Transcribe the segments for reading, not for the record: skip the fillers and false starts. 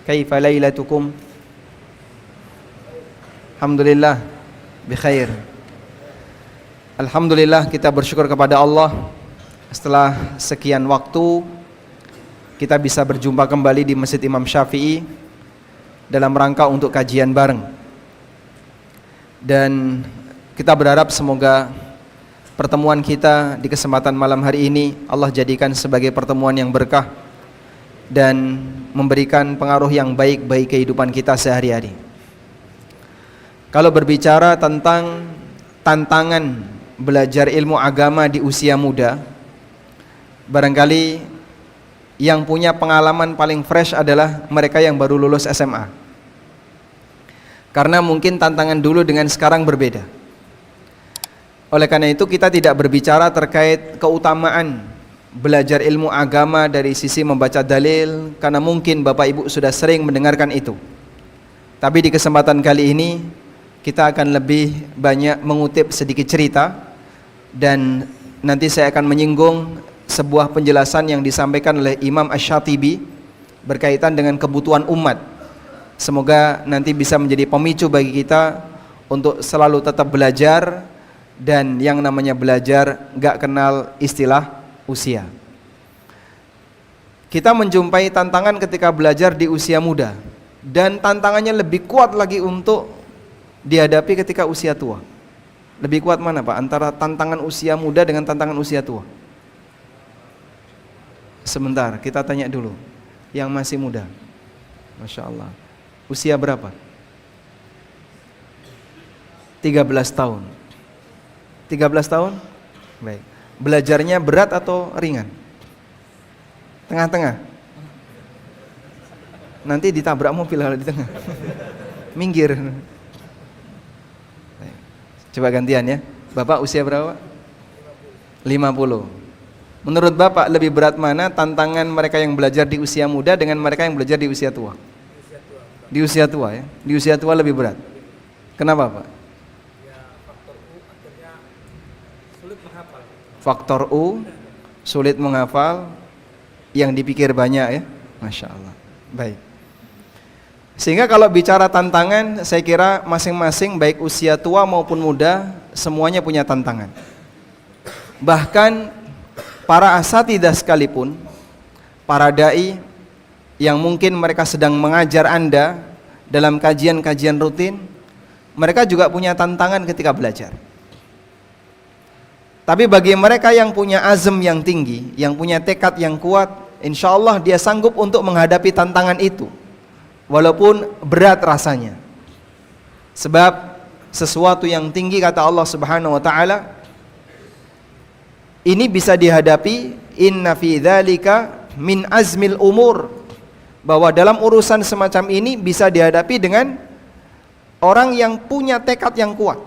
Kaifa lailatukum? Alhamdulillah bikhair. Alhamdulillah, kita bersyukur kepada Allah setelah sekian waktu kita bisa berjumpa kembali di Masjid Imam Syafi'i dalam rangka untuk kajian bareng. Dan kita berharap semoga pertemuan kita di kesempatan malam hari ini Allah jadikan sebagai pertemuan yang berkah dan memberikan pengaruh yang baik bagi kehidupan kita sehari-hari. Kalau berbicara tentang tantangan belajar ilmu agama di usia muda, barangkali yang punya pengalaman paling fresh adalah mereka yang baru lulus SMA. Karena mungkin tantangan dulu dengan sekarang berbeda. Oleh karena itu kita tidak berbicara terkait keutamaan belajar ilmu agama dari sisi membaca dalil, karena mungkin Bapak Ibu sudah sering mendengarkan itu. Tapi di kesempatan kali ini kita akan lebih banyak mengutip sedikit cerita, dan nanti saya akan menyinggung sebuah penjelasan yang disampaikan oleh Imam Asy-Syatibi berkaitan dengan kebutuhan umat. Semoga nanti bisa menjadi pemicu bagi kita untuk selalu tetap belajar, dan yang namanya belajar gak kenal istilah usia. Kita menjumpai tantangan ketika belajar di usia muda, dan tantangannya lebih kuat lagi untuk dihadapi ketika usia tua. Lebih kuat mana Pak? Antara tantangan usia muda dengan tantangan usia tua? Sebentar, kita tanya dulu yang masih muda. Masya Allah. Usia berapa? 13 tahun. 13 tahun? Baik. Belajarnya berat atau ringan? Tengah-tengah? Nanti ditabrak mobil kalau di tengah. Minggir. Baik. Coba gantian ya. Bapak usia berapa? 50. Menurut Bapak lebih berat mana tantangan mereka yang belajar di usia muda dengan mereka yang belajar di usia tua? Di usia tua ya. Di usia tua lebih berat. Kenapa Pak? Faktor U, sulit menghafal, yang dipikir banyak ya. Masya Allah. Baik. Sehingga kalau bicara tantangan, saya kira masing-masing baik usia tua maupun muda semuanya punya tantangan. Bahkan para asatidzah sekalipun, para dai yang mungkin mereka sedang mengajar Anda dalam kajian-kajian rutin, mereka juga punya tantangan ketika belajar. Tapi bagi mereka yang punya azam yang tinggi, yang punya tekad yang kuat, insya Allah dia sanggup untuk menghadapi tantangan itu, walaupun berat rasanya. Sebab sesuatu yang tinggi, kata Allah Subhanahu wa Ta'ala, ini bisa dihadapi, inna fi dzalika min azmil umur, bahwa dalam urusan semacam ini bisa dihadapi dengan orang yang punya tekad yang kuat.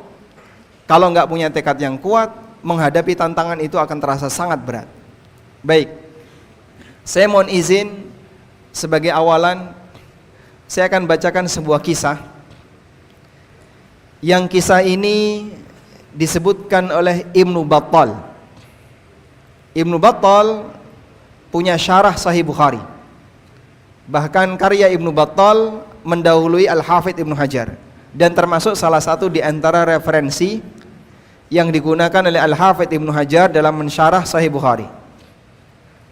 Kalau nggak punya tekad yang kuat, menghadapi tantangan itu akan terasa sangat berat. Baik, saya mohon izin sebagai awalan, saya akan bacakan sebuah kisah. Yang kisah ini disebutkan oleh Ibnu Battal. Ibnu Battal punya syarah Sahih Bukhari. Bahkan karya Ibnu Battal mendahului Al-Hafidz Ibnu Hajar, dan termasuk salah satu di antara referensi yang digunakan oleh Al-Hafidz Ibnu Hajar dalam mensyarah Sahih Bukhari.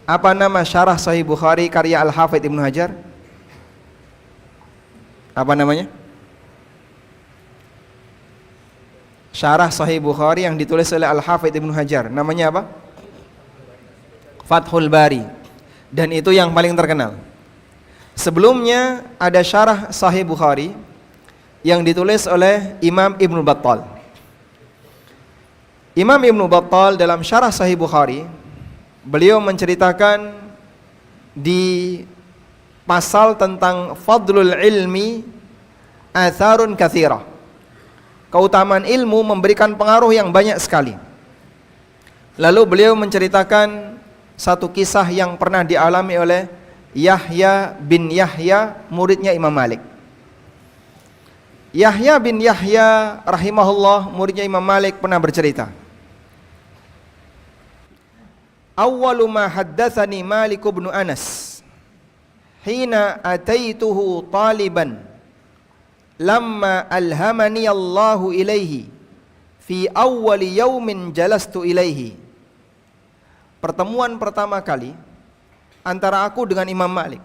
Apa nama syarah Sahih Bukhari karya Al-Hafidz Ibnu Hajar? Apa namanya? Syarah Sahih Bukhari yang ditulis oleh Al-Hafidz Ibnu Hajar, namanya apa? Fathul Bari. Dan itu yang paling terkenal. Sebelumnya ada syarah Sahih Bukhari yang ditulis oleh Imam Ibnu Battal. Imam Ibnu Battal dalam syarah Sahih Bukhari, beliau menceritakan di pasal tentang fadlul ilmi atharun katsirah. Keutamaan ilmu memberikan pengaruh yang banyak sekali. Lalu beliau menceritakan satu kisah yang pernah dialami oleh Yahya bin Yahya, muridnya Imam Malik. Yahya bin Yahya rahimahullah, muridnya Imam Malik, pernah bercerita, awwalu ma haddatsani Malik bin Anas, hina ataituhu taliban lamma alhamani Allahu ilaihi fi awwali yaumin jalastu ilaihi. Pertemuan pertama kali antara aku dengan Imam Malik,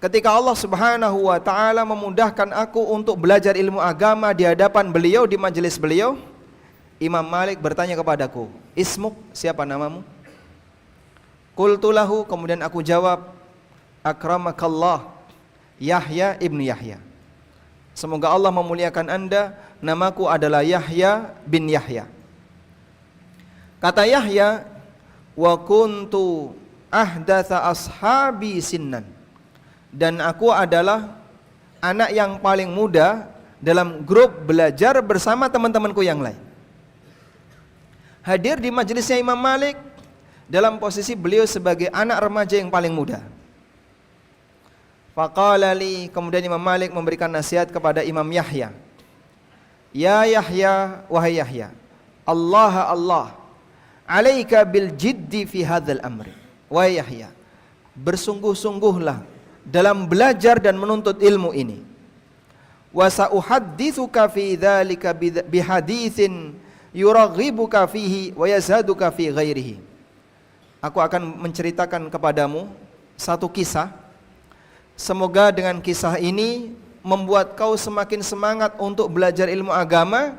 ketika Allah Subhanahu wa taala memudahkan aku untuk belajar ilmu agama di hadapan beliau, di majelis beliau, Imam Malik bertanya kepadaku, "Ismuk, siapa namamu?" Qultu lahu, kemudian aku jawab, "Akramakallah, Yahya ibnu Yahya." Semoga Allah memuliakan Anda, namaku adalah Yahya bin Yahya. Kata Yahya, "Wa kuntu ahdatsa ashabi sinnan." Dan aku adalah anak yang paling muda dalam grup belajar bersama teman-temanku yang lain. Hadir di majelisnya Imam Malik dalam posisi beliau sebagai anak remaja yang paling muda. Faqala li, kemudian Imam Malik memberikan nasihat kepada Imam Yahya. "Ya Yahya, wahai Yahya, Allah, alaika bil jiddi fi hadzal amri." Wahai Yahya, bersungguh-sungguhlah dalam belajar dan menuntut ilmu ini. Wa sa'uhadditsuka fi dzalika bihaditsin yuraghibuka fihi wa yazhaduka fi ghairihi. Aku akan menceritakan kepadamu satu kisah. Semoga dengan kisah ini membuat kau semakin semangat untuk belajar ilmu agama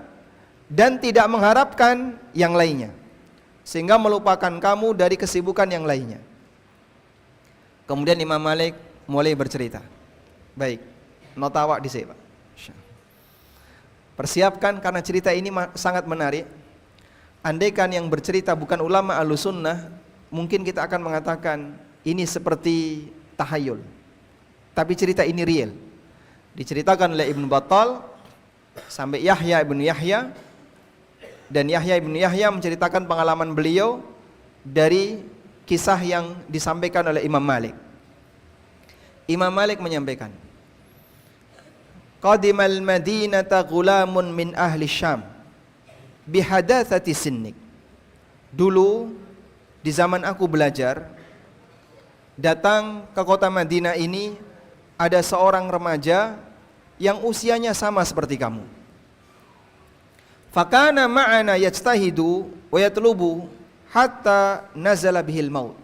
dan tidak mengharapkan yang lainnya, sehingga melupakan kamu dari kesibukan yang lainnya. Kemudian Imam Malik mulai bercerita. Baik, nota awak di sini, Pak. Persiapkan karena cerita ini sangat menarik. Andaikan yang bercerita bukan ulama Ahlussunnah, mungkin kita akan mengatakan ini seperti tahayul. Tapi cerita ini real. Diceritakan oleh Ibnu Battal sampai Yahya ibnu Yahya, dan Yahya ibnu Yahya menceritakan pengalaman beliau dari kisah yang disampaikan oleh Imam Malik. Imam Malik menyampaikan, "Qadimal Madinata ghulamun min ahli Syam bihadatsati sinnik." Dulu di zaman aku belajar, datang ke kota Madinah ini ada seorang remaja yang usianya sama seperti kamu. Fakana ma'ana yajtahidu wa yatlubu hatta nazala bihil maut.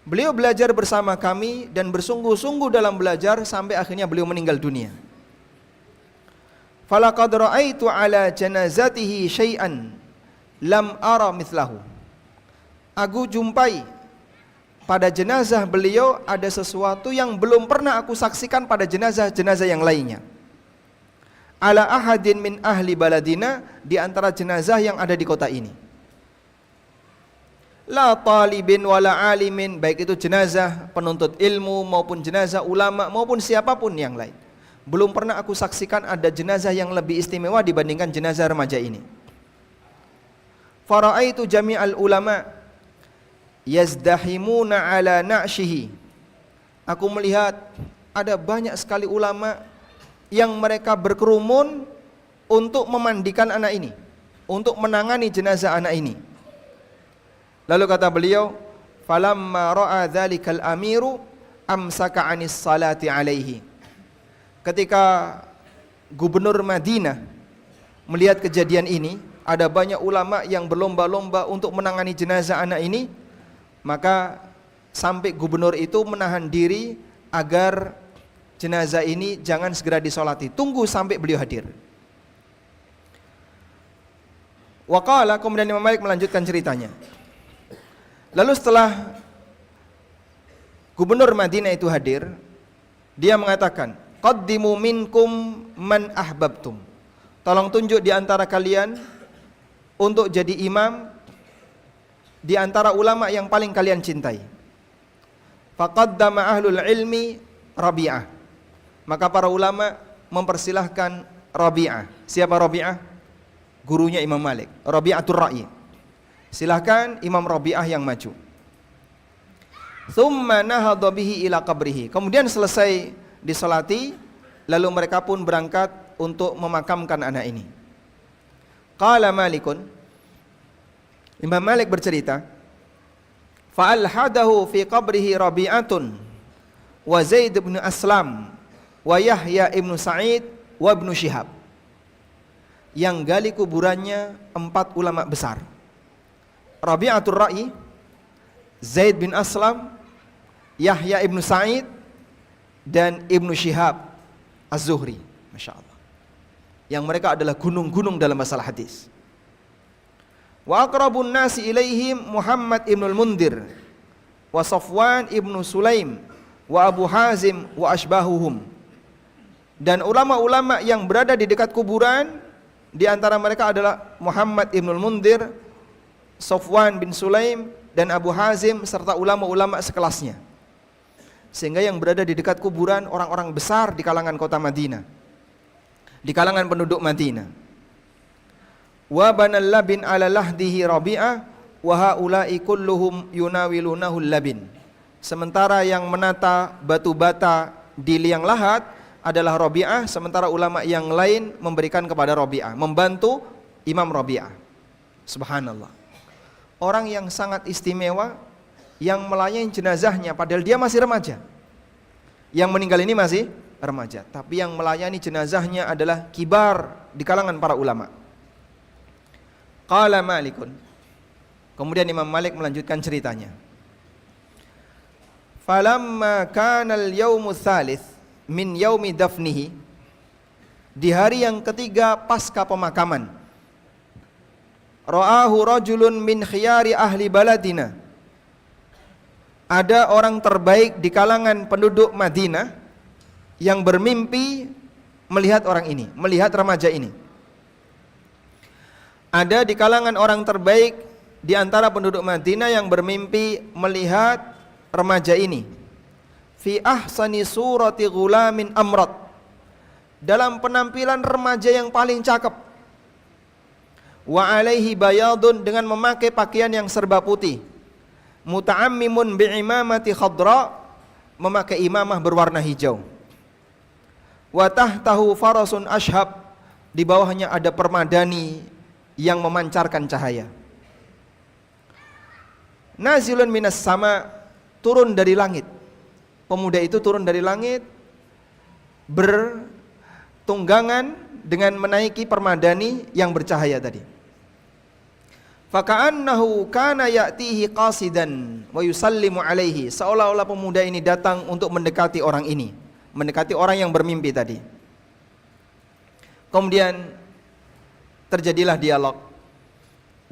Beliau belajar bersama kami dan bersungguh-sungguh dalam belajar sampai akhirnya beliau meninggal dunia. Falaqad ra'aitu ala janazatihi syai'an lam ara mithlahu. Aku jumpai pada jenazah beliau ada sesuatu yang belum pernah aku saksikan pada jenazah-jenazah yang lainnya. Ala ahadin min ahli baladina, di antara jenazah yang ada di kota ini. La talibin wala alimin, baik itu jenazah penuntut ilmu maupun jenazah ulama maupun siapapun yang lain. Belum pernah aku saksikan ada jenazah yang lebih istimewa dibandingkan jenazah remaja ini. Fara'aitu jami'al ulama yazdahimuna ala na'shihi. Aku melihat ada banyak sekali ulama yang mereka berkerumun untuk memandikan anak ini, untuk menangani jenazah anak ini. Lalu kata beliau, "Falamma ra'a dzalikal amiru amsaka 'anis salati 'alaihi." Ketika gubernur Madinah melihat kejadian ini, ada banyak ulama yang berlomba-lomba untuk menangani jenazah anak ini, maka sampai gubernur itu menahan diri agar jenazah ini jangan segera disolati, tunggu sampai beliau hadir. Waqala, kemudian Imam Malik melanjutkan ceritanya. Lalu setelah gubernur Madinah itu hadir, dia mengatakan, "Qaddimu minkum man ahbabtum." Tolong tunjuk di antara kalian untuk jadi imam di antara ulama yang paling kalian cintai. Faqaddama ahlul ilmi Rabi'ah. Maka para ulama mempersilahkan Rabi'ah. Siapa Rabi'ah? Gurunya Imam Malik, Rabi'atul Ra'i. Silahkan Imam Rabi'ah yang maju. Thumma nahadha bihi ila qabrihi. Kemudian selesai disolati, lalu mereka pun berangkat untuk memakamkan anak ini. Qala Malikun, Imam Malik bercerita, fa'alhadahu fi qabrihi Rabi'atun wa Zaid bin Aslam, wa Yahya ibn Sa'id, wa ibn Syihab. Yang gali kuburannya 4 ulama besar. Rabi'atul Ra'i, Zaid bin Aslam, Yahya ibn Sa'id, dan Ibnu Syihab Az-Zuhri. Masya Allah. Yang mereka adalah gunung-gunung dalam masalah hadis. Wa aqrabun nasi ilaihim Muhammad ibn al-Mundhir, wa Safwan ibn Sulaim, wa Abu Hazim, wa ashbahuhum. Dan ulama-ulama yang berada di dekat kuburan, di antara mereka adalah Muhammad ibn al-Mundhir, Safwan bin Sulaim, dan Abu Hazim, serta ulama-ulama sekelasnya. Sehingga yang berada di dekat kuburan orang-orang besar di kalangan kota Madinah, di kalangan penduduk Madinah. Wa banal labin ala lahdihi Rabi'ah, wa haula'i kulluhum yunawilunahu labin. Sementara yang menata batu bata di liang lahat adalah Rabi'ah, sementara ulama yang lain memberikan kepada Rabi'ah, membantu Imam Rabi'ah. Subhanallah. Orang yang sangat istimewa, yang melayani jenazahnya padahal dia masih remaja. Yang meninggal ini masih remaja, tapi yang melayani jenazahnya adalah kibar di kalangan para ulama. Qala Malikun. Kemudian Imam Malik melanjutkan ceritanya. Falamma kana al-yawmu tsalits min yaumi dafnihi, di hari yang ketiga pasca pemakaman, ra'ahu rajulun min khiyari ahli baladina, ada orang terbaik di kalangan penduduk Madinah yang bermimpi melihat orang ini, melihat remaja ini. Ada di kalangan orang terbaik di antara penduduk Madinah yang bermimpi melihat remaja ini. Fi ahsani surati ghulamin amrat, dalam penampilan remaja yang paling cakep. Wa alaihi bayadun, dengan memakai pakaian yang serba putih. Muta'ammimun bi'imamati khadra, memakai imamah berwarna hijau. Wa tahtahu farasun ashab, di bawahnya ada permadani yang memancarkan cahaya. Nazilun minas sama, turun dari langit. Pemuda itu turun dari langit bertunggangan dengan menaiki permadani yang bercahaya tadi. Faka'annahu kana ya'tihi qasidan wa yusallimu alaihi, seolah-olah pemuda ini datang untuk mendekati orang ini, mendekati orang yang bermimpi tadi. Kemudian terjadilah dialog.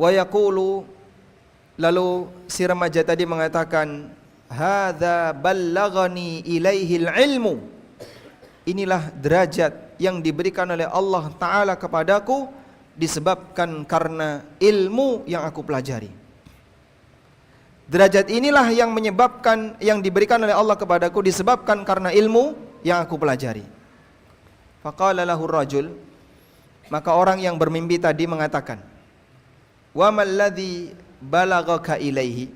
Wa yaqulu, lalu si remaja tadi mengatakan, hadza ballaghani ilaihil ilmu, inilah derajat yang diberikan oleh Allah Ta'ala kepadaku disebabkan karena ilmu yang aku pelajari. Derajat inilah yang menyebabkan, yang diberikan oleh Allah kepadaku disebabkan karena ilmu yang aku pelajari. Faqala lahu rajul, maka orang yang bermimpi tadi mengatakan, wa malladzi balaghaka ilaihi,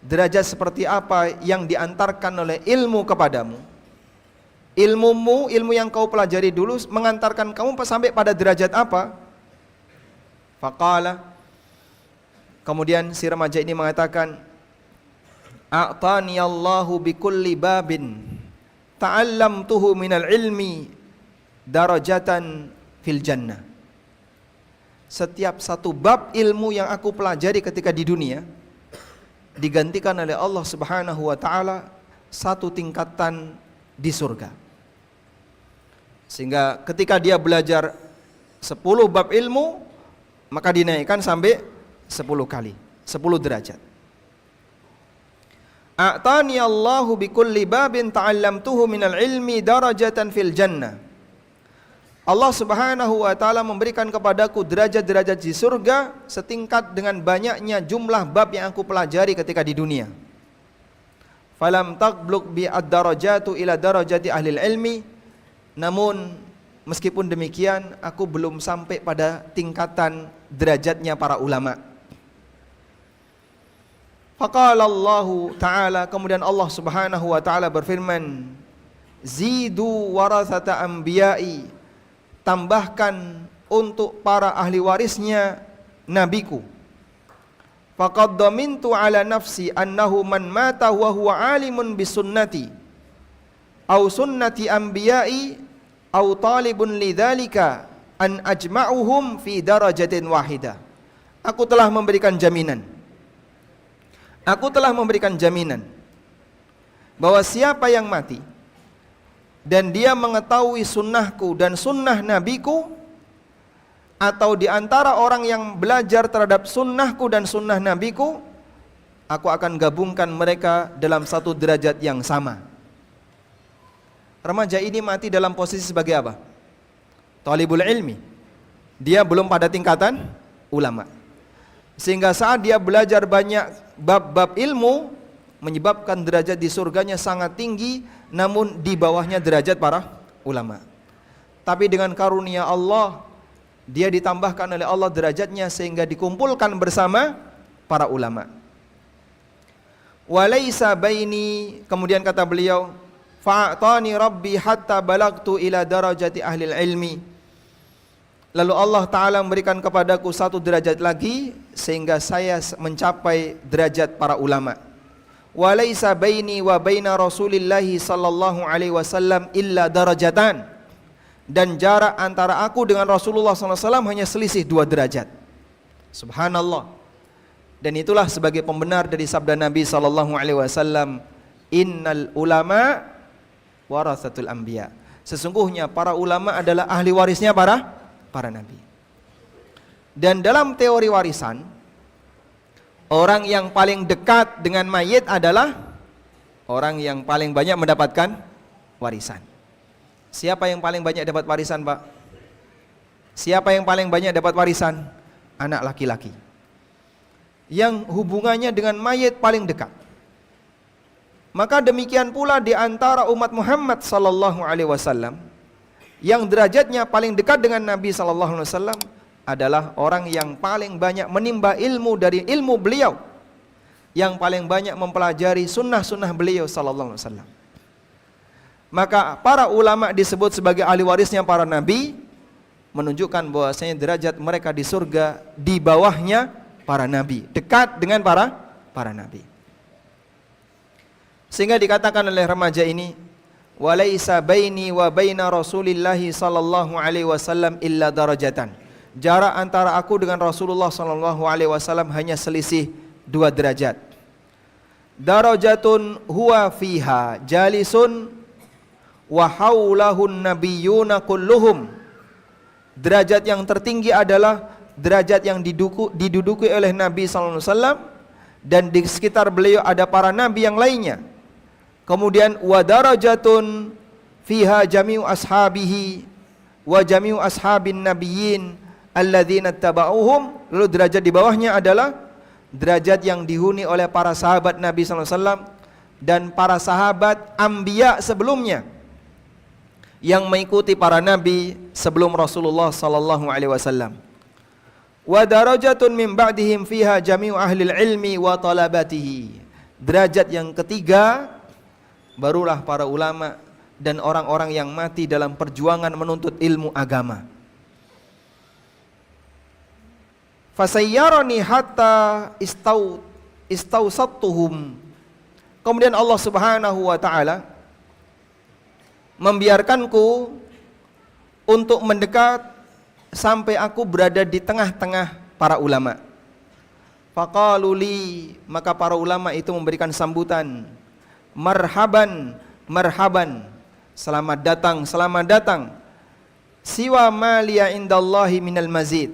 derajat seperti apa yang diantarkan oleh ilmu kepadamu? Ilmumu, ilmu yang kau pelajari dulu mengantarkan kamu sampai pada derajat apa? Faqala, kemudian si remaja ini mengatakan, a'tani Allahu bikulli babin ta'allamtuhu minal ilmi darajatan fil jannah. Setiap satu bab ilmu yang aku pelajari ketika di dunia digantikan oleh Allah Subhanahu wa taala satu tingkatan di surga. Sehingga ketika dia belajar 10 bab ilmu, maka dinaikkan sampai 10 kali, 10 derajat. A'tani Allahu bikulli babin ta'allamtuhu minal ilmi darajatan fil jannah. Allah Subhanahu wa taala memberikan kepadaku derajat-derajat di surga setingkat dengan banyaknya jumlah bab yang aku pelajari ketika di dunia. Falam taqblug bi ad-darajatu ila darajati ahli ilmi, namun meskipun demikian aku belum sampai pada tingkatan derajatnya para ulama. Faqala Allah Ta'ala, kemudian Allah Subhanahu wa taala berfirman, zidu warathata anbiya'i, tambahkan untuk para ahli warisnya nabiku. Faqad dhamintu ala nafsi annahu man mata wa huwa alimun bisunnati, au sunnati anbiya'i au talibun lidzalika an ajma'uhum fi darajatin wahidah. Aku telah memberikan jaminan. Aku telah memberikan jaminan bahwa siapa yang mati dan dia mengetahui sunnahku dan sunnah nabiku, atau di antara orang yang belajar terhadap sunnahku dan sunnah nabiku, aku akan gabungkan mereka dalam satu derajat yang sama. Remaja ini mati dalam posisi sebagai apa? Talibul ilmi. Dia belum pada tingkatan ulama. Sehingga saat dia belajar banyak bab-bab ilmu, menyebabkan derajat di surganya sangat tinggi, namun di bawahnya derajat para ulama. Tapi dengan karunia Allah, dia ditambahkan oleh Allah derajatnya sehingga dikumpulkan bersama para ulama. Walaysa baini, kemudian kata beliau, fa'atani rabbi hatta balagtu ila darajati ahli ilmi. Lalu Allah Ta'ala memberikan kepadaku satu derajat lagi sehingga saya mencapai derajat para ulama. Walaysa baini wa baina Rasulillahi sallallahu alaihi wasallam illa darajatan. Dan jarak antara aku dengan Rasulullah sallallahu alaihi wasallam hanya selisih 2 derajat. Subhanallah. Dan itulah sebagai pembenar dari sabda Nabi sallallahu alaihi wasallam, innal ulama warasatul anbiya. Sesungguhnya para ulama adalah ahli warisnya para nabi. Dan dalam teori warisan, orang yang paling dekat dengan mayit adalah orang yang paling banyak mendapatkan warisan. Siapa yang paling banyak dapat warisan, Pak? Siapa yang paling banyak dapat warisan? Anak laki-laki, yang hubungannya dengan mayit paling dekat. Maka demikian pula di antara umat Muhammad sallallahu alaihi wasallam, yang derajatnya paling dekat dengan Nabi sallallahu alaihi wasallam adalah orang yang paling banyak menimba ilmu dari ilmu beliau, yang paling banyak mempelajari sunnah-sunnah beliau sallallahu alaihi wasallam. Maka para ulama disebut sebagai ahli warisnya para nabi, menunjukkan bahwasanya derajat mereka di surga di bawahnya para nabi, dekat dengan para nabi. Sehingga dikatakan oleh remaja ini, walaisa baini wa baina Rasulillahi sallallahu alaihi wasallam illa darajatan. Jarak antara aku dengan Rasulullah sallallahu alaihi wasallam hanya selisih 2 derajat. Darajatun huwa fiha jalisun wa haulahun nabiyyuna kulluhum. Derajat yang tertinggi adalah derajat yang diduduki oleh Nabi sallallahu alaihi wasallam, dan di sekitar beliau ada para nabi yang lainnya. Kemudian wa darajatun fiha jami'u ashabihi wa jami'u ashabin nabiyyin alladzina tabauhum. Lalu derajat di bawahnya adalah derajat yang dihuni oleh para sahabat Nabi sallallahu alaihi wasallam dan para sahabat anbiya sebelumnya, yang mengikuti para nabi sebelum Rasulullah sallallahu alaihi wasallam. Wa darajatun min ba'dihim fiha jami'u ahli ilmi wa talabatihi. Derajat yang ketiga barulah para ulama dan orang-orang yang mati dalam perjuangan menuntut ilmu agama. Fasayyarani hatta istawsattuhum. Kemudian Allah Subhanahu wa taala membiarkanku untuk mendekat sampai aku berada di tengah-tengah para ulama. Faqaluli, maka para ulama itu memberikan sambutan, marhaban, marhaban, selamat datang, selamat datang. Siwa ma liya indallahi minal mazid.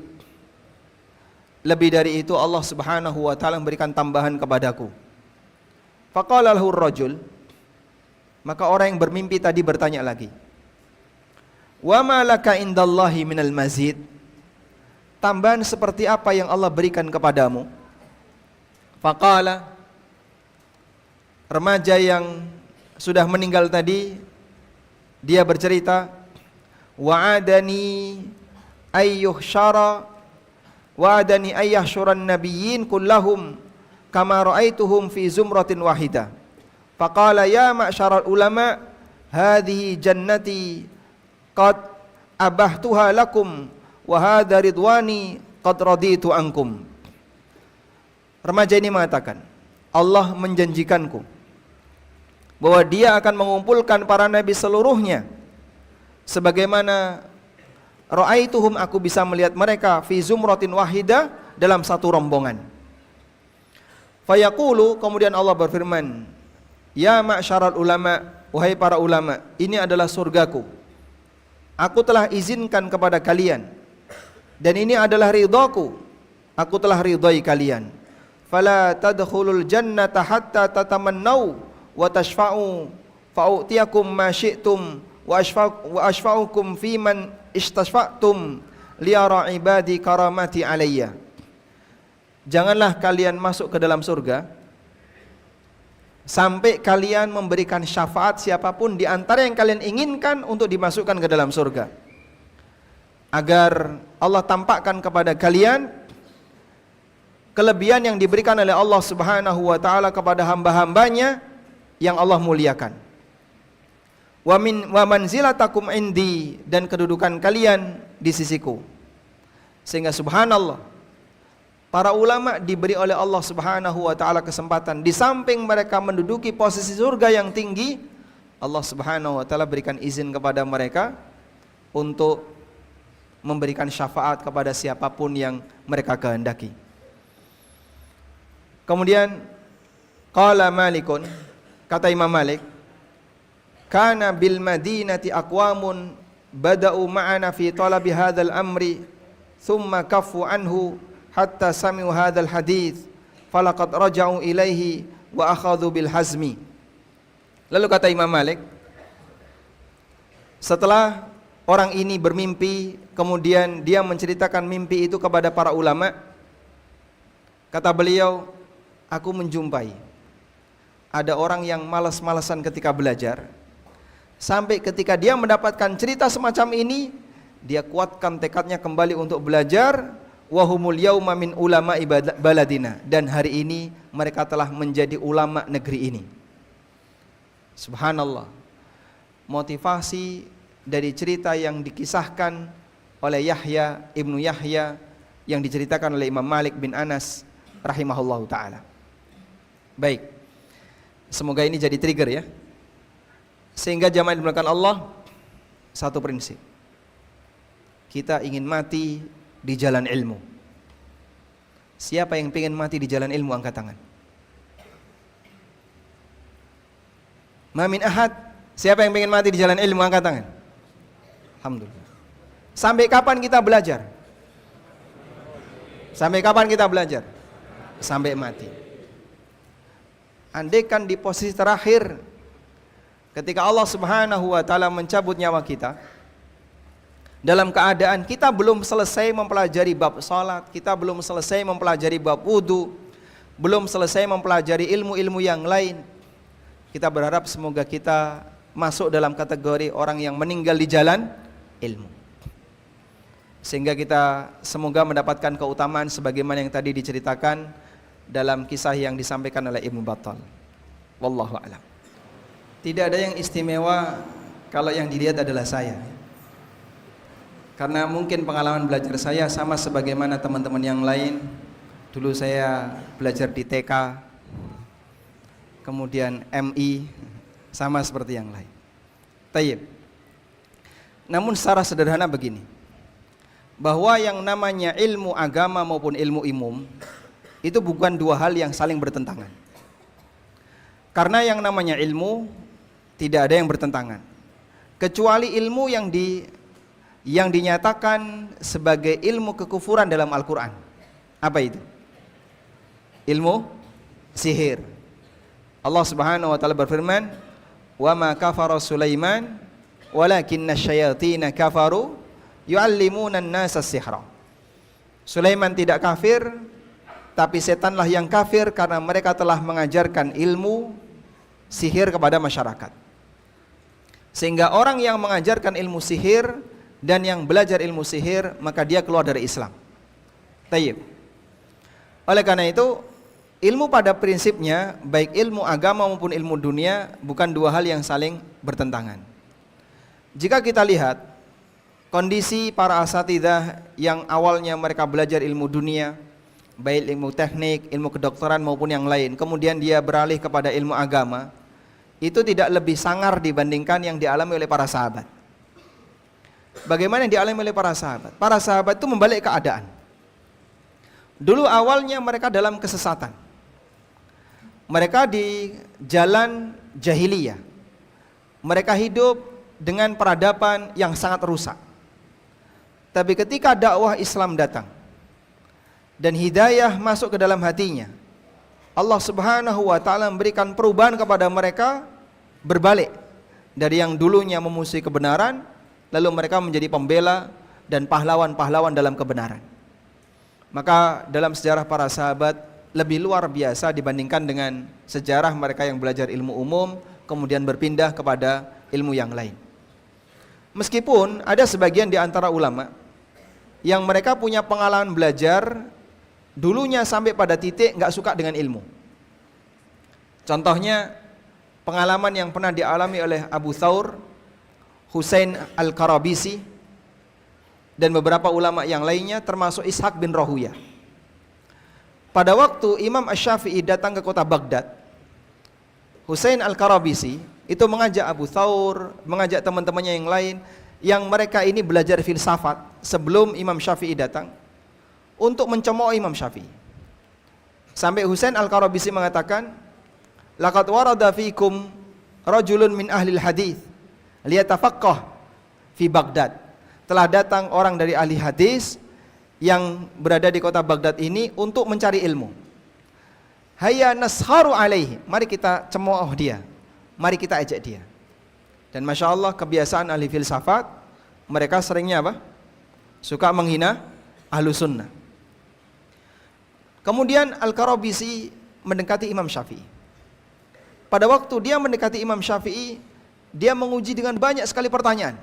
Lebih dari itu Allah Subhanahu wa taala memberikan tambahan kepadaku. Faqala lahu ar-rajul, maka orang yang bermimpi tadi bertanya lagi, wa ma laka indallahi minal mazid. Tambahan seperti apa yang Allah berikan kepadamu? Faqala, remaja yang sudah meninggal tadi, dia bercerita, wa'adani ayyuhsyara wa'adani ayyahsyuran nabiyyin kullahum kama ra'aituhum fi zumratin wahidah. Faqala ya ma'syaral ulama, hadhihi jannati qad abahtuha lakum wa hadha ridwani qad raditu ankum. Remaja ini mengatakan, Allah menjanjikanku bahwa dia akan mengumpulkan para nabi seluruhnya, sebagaimana ra'aituhum, aku bisa melihat mereka fi zumratin wahidah, dalam satu rombongan. Fayaqulu, kemudian Allah berfirman, ya ma'syaral ulama, wahai para ulama, ini adalah surgaku, aku telah izinkan kepada kalian, dan ini adalah ridhaku, aku telah ridhai kalian. Fala tadkhulul jannata hatta tatamannau wa tashfa'u fa'utiyakum ma syi'tum wa ashfa'ukum fi man istashfa'tum liyara ibadi karamati alayya. Janganlah kalian masuk ke dalam surga sampai kalian memberikan syafaat siapapun di antara yang kalian inginkan untuk dimasukkan ke dalam surga, agar Allah tampakkan kepada kalian kelebihan yang diberikan oleh Allah Subhanahu wa taala kepada hamba-hambanya yang Allah muliakan. Wa manzilatakum indi, dan kedudukan kalian di sisiku. Sehingga subhanallah, para ulama diberi oleh Allah Subhanahu wa taala kesempatan, di samping mereka menduduki posisi surga yang tinggi, Allah Subhanahu wa taala berikan izin kepada mereka untuk memberikan syafaat kepada siapapun yang mereka kehendaki. Kemudian qala Malikun, kata Imam Malik, kana bil madinati aqwamun bada'u ma'ana fi talabi hadzal amri thumma kaffu anhu hatta sami'u hadzal hadits falaqad raja'u ilaihi wa akhadhu bil hazmi. Lalu kata Imam Malik, setelah orang ini bermimpi, kemudian dia menceritakan mimpi itu kepada para ulama, kata beliau, aku menjumpai ada orang yang malas-malasan ketika belajar, sampai ketika dia mendapatkan cerita semacam ini, dia kuatkan tekadnya kembali untuk belajar. Wahumul yauma min ulama baladina, dan hari ini mereka telah menjadi ulama negeri ini. Subhanallah, motivasi dari cerita yang dikisahkan oleh Yahya ibnu Yahya yang diceritakan oleh Imam Malik bin Anas rahimahullahu ta'ala. Baik, semoga ini jadi trigger ya, sehingga jamaah dimuliakan Allah, satu prinsip, kita ingin mati di jalan ilmu. Siapa yang ingin mati di jalan ilmu, angkat tangan. Ma min ahad, siapa yang ingin mati di jalan ilmu, angkat tangan. Alhamdulillah. Sampai kapan kita belajar? Sampai kapan kita belajar? Sampai mati. Andaikan di posisi terakhir, ketika Allah Subhanahu wa taala mencabut nyawa kita, dalam keadaan kita belum selesai mempelajari bab salat, kita belum selesai mempelajari bab wudu, belum selesai mempelajari ilmu-ilmu yang lain, kita berharap semoga kita masuk dalam kategori orang yang meninggal di jalan ilmu, sehingga kita semoga mendapatkan keutamaan sebagaimana yang tadi diceritakan dalam kisah yang disampaikan oleh Ibnu Battal. Wallahu a'lam. Tidak ada yang istimewa kalau yang dilihat adalah saya, karena mungkin pengalaman belajar saya sama sebagaimana teman-teman yang lain. Dulu saya belajar di TK, kemudian MI, sama seperti yang lain. Tayyib. Namun secara sederhana begini, bahwa yang namanya ilmu agama maupun ilmu umum itu bukan dua hal yang saling bertentangan. Karena yang namanya ilmu tidak ada yang bertentangan, kecuali ilmu yang dinyatakan sebagai ilmu kekufuran dalam Al-Quran. Apa itu? Ilmu sihir. Allah Subhanahu wa taala berfirman, "Wa ma kafara Sulaiman walakinna syayatina kafaru yu'allimuna an-nasa sihra." Sulaiman tidak kafir, tapi setanlah yang kafir karena mereka telah mengajarkan ilmu sihir kepada masyarakat. Sehingga orang yang mengajarkan ilmu sihir dan yang belajar ilmu sihir, maka dia keluar dari Islam. Tayyib. Oleh karena itu, ilmu pada prinsipnya, baik ilmu agama maupun ilmu dunia, bukan dua hal yang saling bertentangan. Jika kita lihat kondisi para asatidzah yang awalnya mereka belajar ilmu dunia, baik ilmu teknik, ilmu kedokteran maupun yang lain, kemudian dia beralih kepada ilmu agama, itu tidak lebih sangar dibandingkan yang dialami oleh para sahabat. Bagaimana yang dialami oleh para sahabat? Para sahabat itu membalik keadaan. Dulu awalnya mereka dalam kesesatan. Mereka di jalan jahiliyah. Mereka hidup dengan peradaban yang sangat rusak. Tapi ketika dakwah Islam datang dan hidayah masuk ke dalam hatinya, Allah Subhanahu wa taala memberikan perubahan kepada mereka, berbalik dari yang dulunya memusuhi kebenaran, lalu mereka menjadi pembela dan pahlawan-pahlawan dalam kebenaran. Maka dalam sejarah para sahabat lebih luar biasa dibandingkan dengan sejarah mereka yang belajar ilmu umum kemudian berpindah kepada ilmu yang lain. Meskipun ada sebagian di antara ulama yang mereka punya pengalaman belajar dulunya sampai pada titik nggak suka dengan ilmu. Contohnya pengalaman yang pernah dialami oleh Abu Thawr, Husain Al-Karabisi, dan beberapa ulama yang lainnya termasuk Ishaq bin Rahuyah. Pada waktu Imam Asy-Syafi'i datang ke kota Baghdad, Husain Al-Karabisi itu mengajak Abu Thawr, mengajak teman-temannya yang lain yang mereka ini belajar filsafat sebelum Imam Syafi'i datang untuk mencemooh Imam Syafi'i. Sampai Husain Al-Karabisi mengatakan, laqad warada fikum rajulun min ahlil hadis liyatafaqqah fi Baghdad. Telah datang orang dari ahli hadis yang berada di kota Baghdad ini untuk mencari ilmu. Hayya nasharu alaihi, mari kita cemooh dia, mari kita ejek dia. Dan Masya Allah kebiasaan ahli filsafat, mereka seringnya apa? Suka menghina ahlu sunnah. Kemudian Al-Karabisi mendekati Imam Syafi'i. Pada waktu dia mendekati Imam Syafi'i, dia menguji dengan banyak sekali pertanyaan.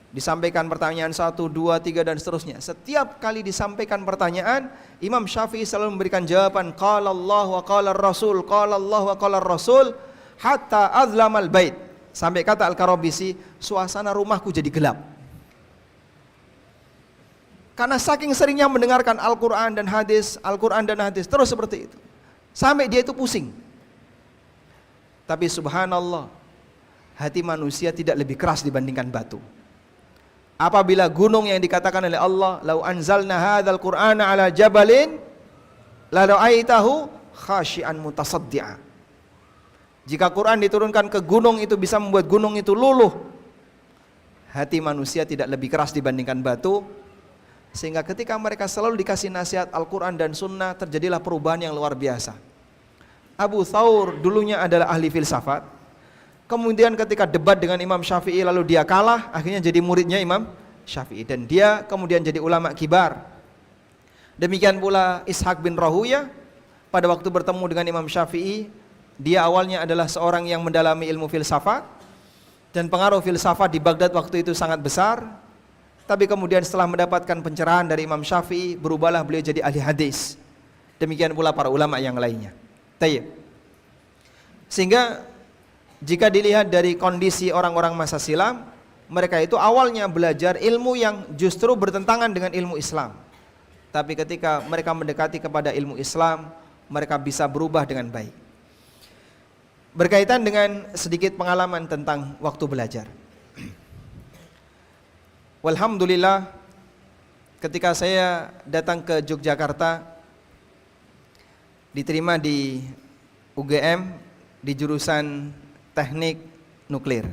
Disampaikan pertanyaan 1, 2, 3 dan seterusnya. Setiap kali disampaikan pertanyaan, Imam Syafi'i selalu memberikan jawaban qala Allah wa qala Rasul, qala Allah wa qala Rasul, hatta azlamal bait. Sampai kata Al-Karabisi, suasana rumahku jadi gelap. Karena saking seringnya mendengarkan Al-Quran dan hadis, Al-Quran dan hadis, terus seperti itu. Sampai dia itu pusing. Tapi subhanallah, hati manusia tidak lebih keras dibandingkan batu. Apabila gunung yang dikatakan oleh Allah, lau anzalna hadzal Qur'ana ala jabalin la ra'aitahu khashi'an mutasaddi'a. Jika Quran diturunkan ke gunung itu bisa membuat gunung itu luluh. Hati manusia tidak lebih keras dibandingkan batu. Sehingga ketika mereka selalu dikasih nasihat Al-Quran dan Sunnah, terjadilah perubahan yang luar biasa. Abu Thawr dulunya adalah ahli filsafat. Kemudian ketika debat dengan Imam Syafi'i lalu dia kalah, akhirnya jadi muridnya Imam Syafi'i. Dan dia kemudian jadi ulama kibar. Demikian pula Ishaq bin Rahuyah, pada waktu bertemu dengan Imam Syafi'i, dia awalnya adalah seorang yang mendalami ilmu filsafat. Dan pengaruh filsafat di Baghdad waktu itu sangat besar. Tapi kemudian setelah mendapatkan pencerahan dari Imam Syafi'i, berubahlah beliau jadi ahli hadis. Demikian pula para ulama yang lainnya. Tayyib. Sehingga jika dilihat dari kondisi orang-orang masa silam, mereka itu awalnya belajar ilmu yang justru bertentangan dengan ilmu Islam. Tapi ketika mereka mendekati kepada ilmu Islam, mereka bisa berubah dengan baik. Berkaitan dengan sedikit pengalaman tentang waktu belajar. Walhamdulillah, ketika saya datang ke Yogyakarta, diterima di UGM di jurusan teknik nuklir.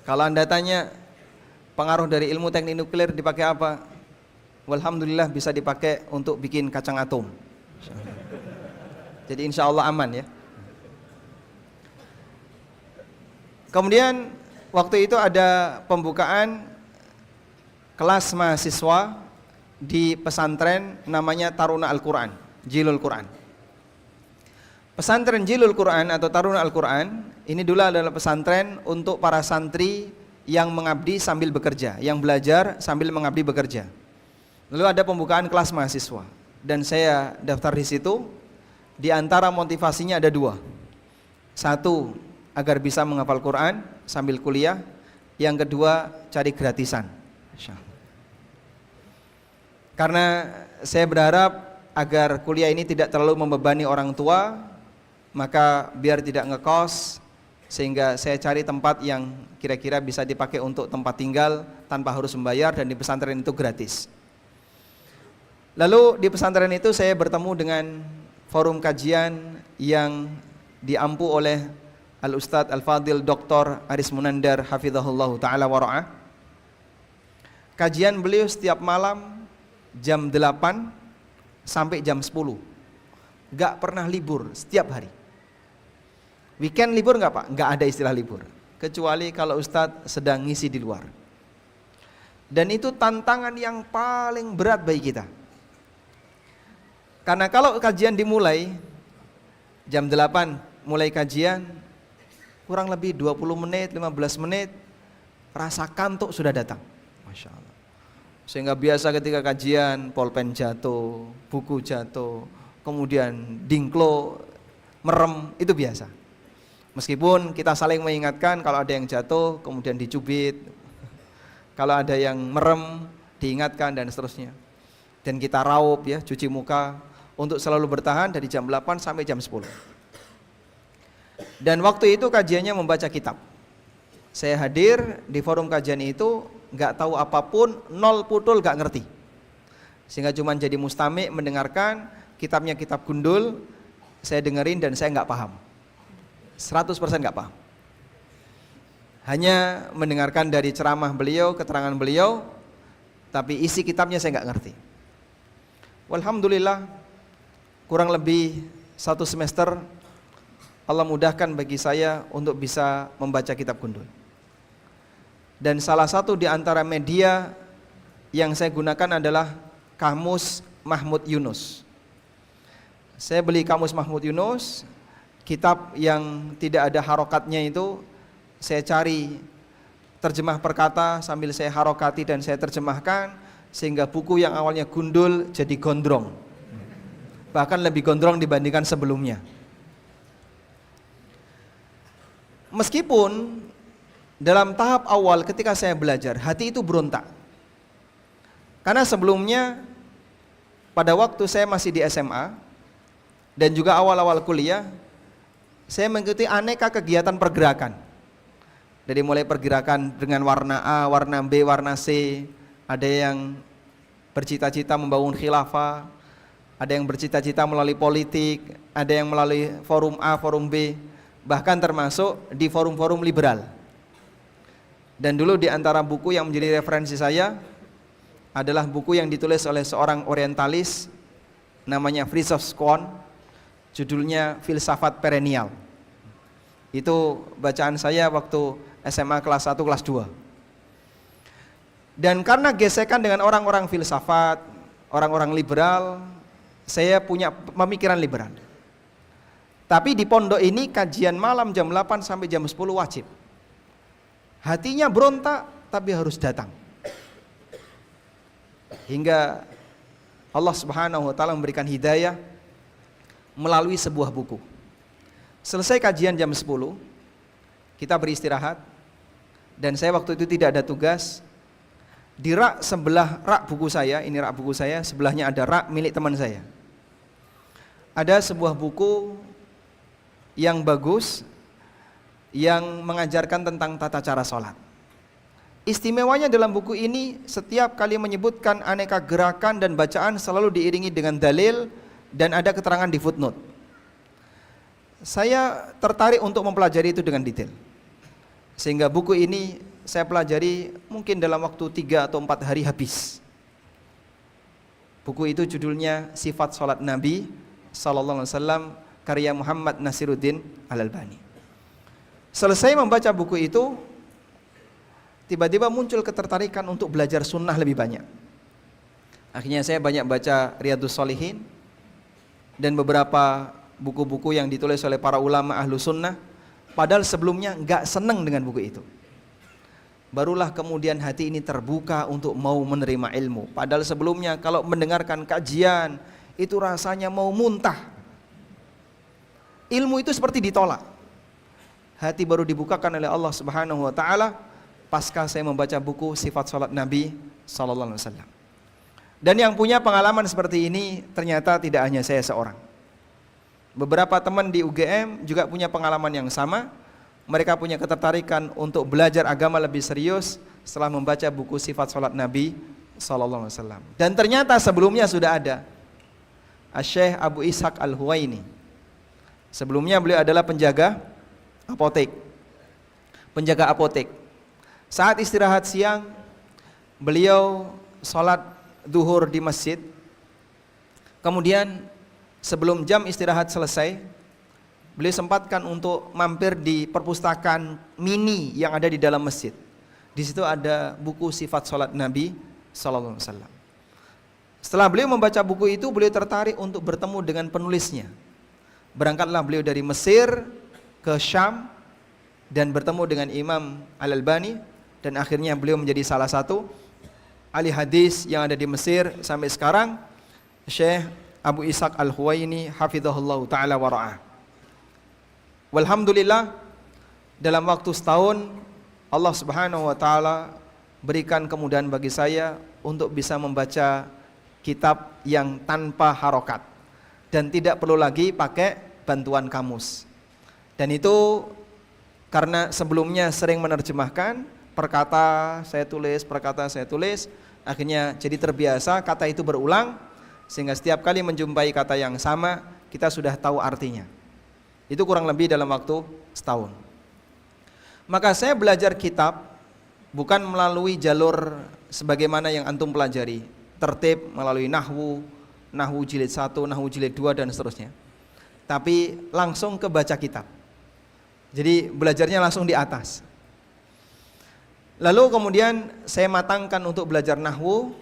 Kalau Anda tanya pengaruh dari ilmu teknik nuklir dipakai apa? Walhamdulillah bisa dipakai untuk bikin kacang atom. Jadi insya Allah aman ya. Kemudian waktu itu ada pembukaan kelas mahasiswa di pesantren namanya Taruna Al-Quran, Jilul Quran. Pesantren Jilul Quran atau Taruna Al-Quran ini dulu adalah pesantren untuk para santri yang mengabdi sambil bekerja, yang belajar sambil mengabdi bekerja. Lalu ada pembukaan kelas mahasiswa dan saya daftar di situ. Di antara motivasinya ada dua. Satu, agar bisa menghafal Quran sambil kuliah. Yang kedua, cari gratisan. Karena saya berharap agar kuliah ini tidak terlalu membebani orang tua, maka biar tidak ngekos, sehingga saya cari tempat yang kira-kira bisa dipakai untuk tempat tinggal tanpa harus membayar, dan di pesantren itu gratis. Lalu di pesantren itu saya bertemu dengan forum kajian yang diampu oleh Al-Ustadz Al-Fadil Dr. Aris Munandar hafizahullah ta'ala wara'ah. Kajian beliau setiap malam jam 8 sampai jam 10, gak pernah libur, setiap hari. Weekend libur gak Pak? Gak ada istilah libur, kecuali kalau Ustadz sedang ngisi di luar. Dan itu tantangan yang paling berat bagi kita, karena kalau kajian dimulai jam 8, mulai kajian, kurang lebih 20 menit, 15 menit, rasa kantuk sudah datang. Masya Allah. Sehingga biasa ketika kajian, pulpen jatuh, buku jatuh, kemudian dingklo, merem, itu biasa. Meskipun kita saling mengingatkan, kalau ada yang jatuh, kemudian dicubit, kalau ada yang merem, diingatkan, dan seterusnya. Dan kita raup ya, cuci muka, untuk selalu bertahan dari jam 8 sampai jam 10. Dan waktu itu kajiannya membaca kitab. Saya hadir di forum kajian itu, gak tahu apapun, nol putul, gak ngerti. Sehingga cuma jadi mustami' mendengarkan, kitabnya kitab gundul, saya dengerin dan saya gak paham, 100% gak paham. Hanya mendengarkan dari ceramah beliau, keterangan beliau, tapi isi kitabnya saya gak ngerti. Walhamdulillah, kurang lebih 1 semester Allah mudahkan bagi saya untuk bisa membaca kitab gundul. Dan salah satu di antara media yang saya gunakan adalah Kamus Mahmud Yunus. Saya beli Kamus Mahmud Yunus, kitab yang tidak ada harokatnya itu, saya cari terjemah perkata sambil saya harokati dan saya terjemahkan, sehingga buku yang awalnya gundul jadi gondrong, bahkan lebih gondrong dibandingkan sebelumnya. Meskipun dalam tahap awal ketika saya belajar, hati itu berontak. Karena sebelumnya pada waktu saya masih di SMA dan juga awal-awal kuliah, saya mengikuti aneka kegiatan pergerakan. Dari mulai pergerakan dengan warna A, warna B, warna C, ada yang bercita-cita membangun khilafah, ada yang bercita-cita melalui politik, ada yang melalui forum A, forum B, bahkan termasuk di forum-forum liberal. Dan dulu di antara buku yang menjadi referensi saya adalah buku yang ditulis oleh seorang orientalis namanya Fritjof Schuon, judulnya Filsafat Perennial. Itu bacaan saya waktu SMA kelas 1, kelas 2. Dan karena gesekan dengan orang-orang filsafat, orang-orang liberal, saya punya pemikiran liberal. Tapi di pondok ini kajian malam jam 8 sampai jam 10 wajib. Hatinya berontak tapi harus datang. Hingga Allah Subhanahu wa taala memberikan hidayah melalui sebuah buku. Selesai kajian jam 10, kita beristirahat, dan saya waktu itu tidak ada tugas. Di rak sebelah rak buku saya, ini rak buku saya, sebelahnya ada rak milik teman saya. Ada sebuah buku yang bagus, yang mengajarkan tentang tata cara sholat. Istimewanya dalam buku ini, setiap kali menyebutkan aneka gerakan dan bacaan selalu diiringi dengan dalil dan ada keterangan di footnote. Saya tertarik untuk mempelajari itu dengan detail, sehingga buku ini saya pelajari mungkin dalam waktu 3 atau 4 hari habis. Buku itu judulnya Sifat Sholat Nabi Sallallahu Alaihi Wasallam, karya Muhammad Nasiruddin Al-Albani. Selesai membaca buku itu, tiba-tiba muncul ketertarikan untuk belajar sunnah lebih banyak. Akhirnya saya banyak baca Riyadhus Shalihin dan beberapa buku-buku yang ditulis oleh para ulama ahlu sunnah. Padahal sebelumnya nggak seneng dengan buku itu. Barulah kemudian hati ini terbuka untuk mau menerima ilmu. Padahal sebelumnya kalau mendengarkan kajian itu rasanya mau muntah. Ilmu itu seperti ditolak. Hati baru dibukakan oleh Allah Subhanahu wa taala pasca saya membaca buku Sifat Salat Nabi sallallahu alaihi wasallam. Dan yang punya pengalaman seperti ini ternyata tidak hanya saya seorang. beberapa teman di UGM juga punya pengalaman yang sama. Mereka punya ketertarikan untuk belajar agama lebih serius setelah membaca buku Sifat Salat Nabi sallallahu alaihi wasallam. Dan ternyata sebelumnya sudah ada Syekh Abu Ishaq Al-Huwaini. Sebelumnya beliau adalah penjaga apotek. Penjaga apotek. Saat istirahat siang, beliau sholat duhur di masjid. Kemudian sebelum jam istirahat selesai, beliau sempatkan untuk mampir di perpustakaan mini yang ada di dalam masjid. Di situ ada buku Sifat Salat Nabi sallallahu alaihi wasallam. Setelah beliau membaca buku itu, beliau tertarik untuk bertemu dengan penulisnya. Berangkatlah beliau dari Mesir ke Syam dan bertemu dengan Imam Al-Albani, dan akhirnya beliau menjadi salah satu ahli hadis yang ada di Mesir sampai sekarang, Syekh Abu Ishaq Al-Huwaini hafizahullah ta'ala wa ra'ah. Walhamdulillah, dalam waktu setahun Allah Subhanahu wa ta'ala berikan kemudahan bagi saya untuk bisa membaca kitab yang tanpa harokat dan tidak perlu lagi pakai bantuan kamus. Dan itu karena sebelumnya sering menerjemahkan, perkata saya tulis, akhirnya jadi terbiasa kata itu berulang, sehingga setiap kali menjumpai kata yang sama kita sudah tahu artinya. Itu kurang lebih dalam waktu setahun. Maka saya belajar kitab bukan melalui jalur sebagaimana yang antum pelajari, tertib melalui nahwu jilid 1, nahwu jilid 2 dan seterusnya. Tapi langsung ke baca kitab. Jadi belajarnya langsung di atas. Lalu kemudian saya matangkan untuk belajar nahwu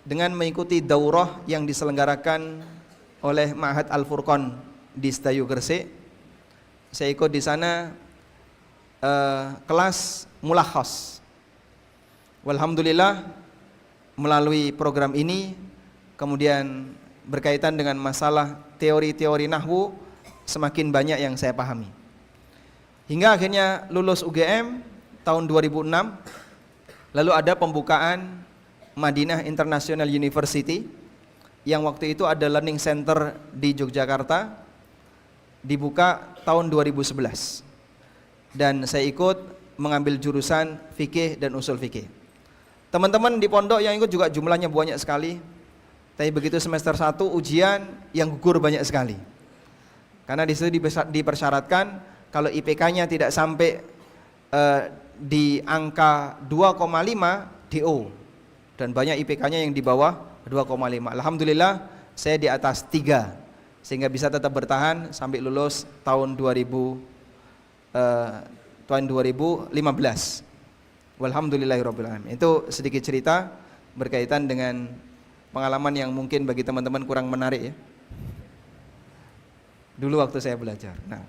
dengan mengikuti daurah yang diselenggarakan oleh Ma'had Al-Furqan di Sedayu Gresik. Saya ikut di sana kelas mulakhas. Walhamdulillah, melalui program ini kemudian berkaitan dengan masalah teori-teori nahwu semakin banyak yang saya pahami. Hingga akhirnya lulus UGM tahun 2006. Lalu ada pembukaan Madinah International University yang waktu itu ada learning center di Yogyakarta, dibuka tahun 2011. Dan saya ikut mengambil jurusan fikih dan usul fikih. Teman-teman di pondok yang ikut juga jumlahnya banyak sekali. Tapi begitu semester 1 ujian yang gugur banyak sekali. Karena di situ dipersyaratkan kalau IPK-nya tidak sampai di angka 2,5 DO. Dan banyak IPK-nya yang di bawah 2,5. Alhamdulillah saya di atas 3 sehingga bisa tetap bertahan sampai lulus tahun 2015. Walhamdulillahirrabbilalamin. Itu sedikit cerita berkaitan dengan pengalaman yang mungkin bagi teman-teman kurang menarik ya. Dulu waktu saya belajar. Nah.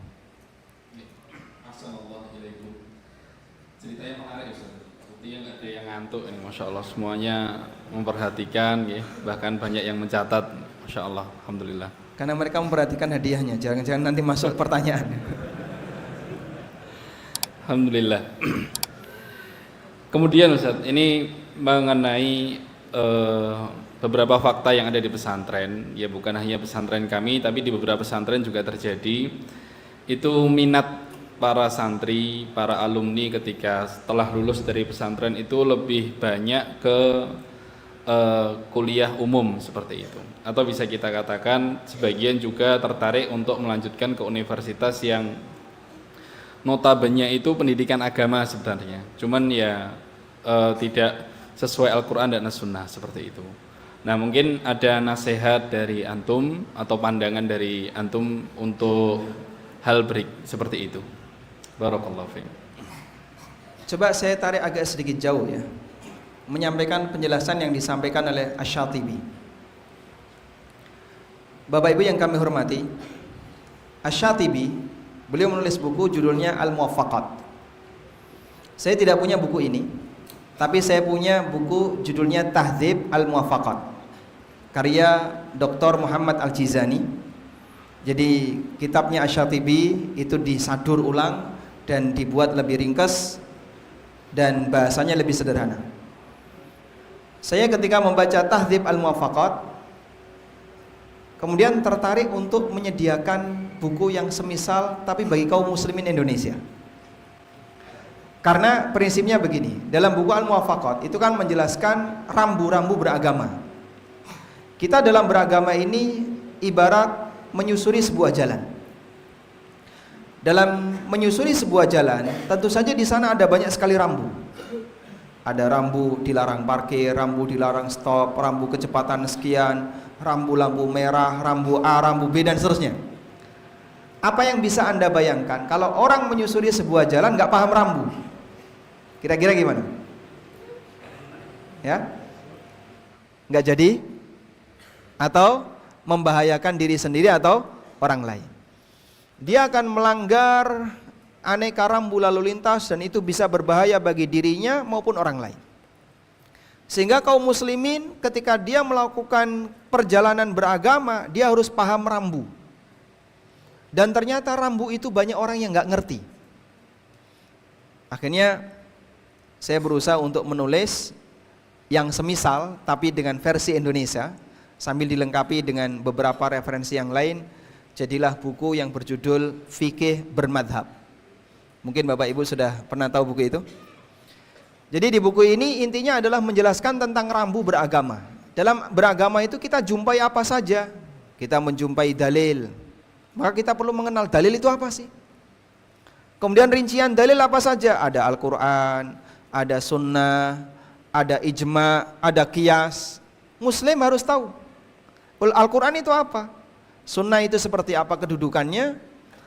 Assalamualaikum. Ceritanya menarik Ustaz. Sepertinya nggak ada yang ngantuk ini, Masya Allah. Semuanya memperhatikan ya. Bahkan banyak yang mencatat, Masya Allah. Alhamdulillah. Karena mereka memperhatikan hadiahnya. Jangan-jangan nanti masuk pertanyaan. Alhamdulillah. Kemudian Ustaz, ini mengenai beberapa fakta yang ada di pesantren. Ya bukan hanya pesantren kami, tapi di beberapa pesantren juga terjadi. Itu minat para santri, para alumni ketika setelah lulus dari pesantren itu lebih banyak ke kuliah umum seperti itu. Atau bisa kita katakan sebagian juga tertarik untuk melanjutkan ke universitas yang notabene itu pendidikan agama sebenarnya, cuman ya tidak sesuai Al-Quran dan As-Sunnah seperti itu. Nah mungkin ada nasihat dari antum atau pandangan dari antum untuk hal seperti itu. Barakallahu fiik. Coba saya tarik agak sedikit jauh ya, menyampaikan penjelasan yang disampaikan oleh Asy-Syatibi. Bapak Ibu yang kami hormati, Asy-Syatibi beliau menulis buku judulnya Al-Muwaffaqat. Saya tidak punya buku ini, tapi saya punya buku judulnya Tahdzib Al-Muwaffaqat, karya Dr. Muhammad Al-Jizani. Jadi kitabnya Asy-Syatibi itu disadur ulang dan dibuat lebih ringkas dan bahasanya lebih sederhana. Saya ketika membaca Tahdzib Al-Muwaffaqat kemudian tertarik untuk menyediakan buku yang semisal tapi bagi kaum muslimin Indonesia. Karena prinsipnya begini, dalam buku Al-Muwafaqat itu kan menjelaskan rambu-rambu beragama. Kita dalam beragama ini ibarat menyusuri sebuah jalan. Dalam menyusuri sebuah jalan, tentu saja di sana ada banyak sekali rambu. Ada rambu dilarang parkir, rambu dilarang stop, rambu kecepatan sekian, rambu lampu merah, rambu A, rambu B, dan seterusnya. Apa yang bisa Anda bayangkan kalau orang menyusuri sebuah jalan nggak paham rambu? Kira-kira gimana? Ya? Nggak jadi? Atau membahayakan diri sendiri atau orang lain? Dia akan melanggar aneka rambu lalu lintas dan itu bisa berbahaya bagi dirinya maupun orang lain. Sehingga kaum muslimin ketika dia melakukan perjalanan beragama, dia harus paham rambu. Dan ternyata rambu itu banyak orang yang nggak ngerti. Akhirnya saya berusaha untuk menulis yang semisal tapi dengan versi Indonesia sambil dilengkapi dengan beberapa referensi yang lain. Jadilah buku yang berjudul Fikih Bermadhab. Mungkin Bapak Ibu sudah pernah tahu buku itu. Jadi di buku ini intinya adalah menjelaskan tentang rambu beragama. Dalam beragama itu kita jumpai apa saja. Kita menjumpai dalil. Maka kita perlu mengenal dalil itu apa sih. Kemudian rincian dalil apa saja. Ada Al-Quran, ada sunnah, ada ijma, ada qiyas. Muslim harus tahu Al-Quran itu apa, sunnah itu seperti apa kedudukannya,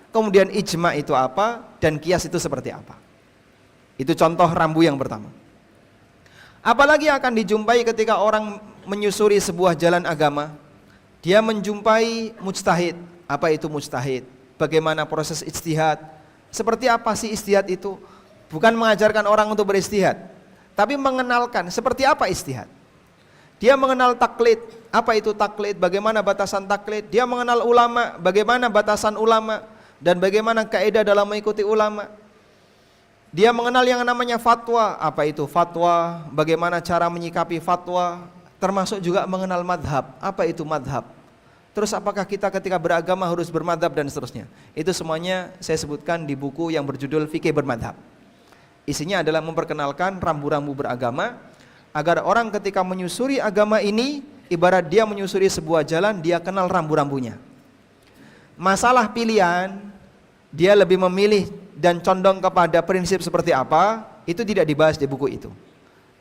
kemudian ijma itu apa, dan qiyas itu seperti apa. Itu contoh rambu yang pertama. Apalagi akan dijumpai ketika orang menyusuri sebuah jalan agama. Dia menjumpai mujtahid. Apa itu mujtahid? Bagaimana proses ijtihad? Seperti apa sih ijtihad itu? Bukan mengajarkan orang untuk beristihad, tapi mengenalkan seperti apa ijtihad. Dia mengenal taklid, apa itu taklid, bagaimana batasan taklid. Dia mengenal ulama, bagaimana batasan ulama, dan bagaimana kaidah dalam mengikuti ulama. Dia mengenal yang namanya fatwa, apa itu fatwa, bagaimana cara menyikapi fatwa, termasuk juga mengenal madhab, apa itu madhab. Terus apakah kita ketika beragama harus bermadhab dan seterusnya. Itu semuanya saya sebutkan di buku yang berjudul Fikih Bermadhab. Isinya adalah memperkenalkan rambu-rambu beragama, agar orang ketika menyusuri agama ini, ibarat dia menyusuri sebuah jalan, dia kenal rambu-rambunya. Masalah pilihan, dia lebih memilih dan condong kepada prinsip seperti apa, itu tidak dibahas di buku itu.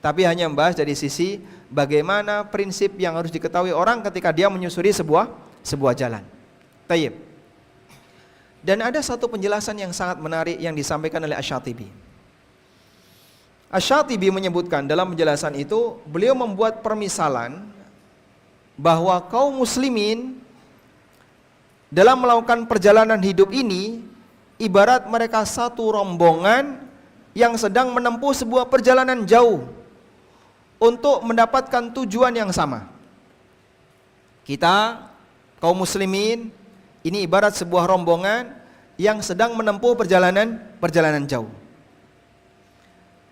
Tapi hanya membahas dari sisi bagaimana prinsip yang harus diketahui orang ketika dia menyusuri sebuah jalan. Tayyib. Dan ada satu penjelasan yang sangat menarik yang disampaikan oleh Asy-Syatibi. Asy-Syatibi menyebutkan dalam penjelasan itu, beliau membuat permisalan bahwa kaum muslimin dalam melakukan perjalanan hidup ini ibarat mereka satu rombongan yang sedang menempuh sebuah perjalanan jauh untuk mendapatkan tujuan yang sama. Kita kaum muslimin ini ibarat sebuah rombongan yang sedang menempuh perjalanan jauh.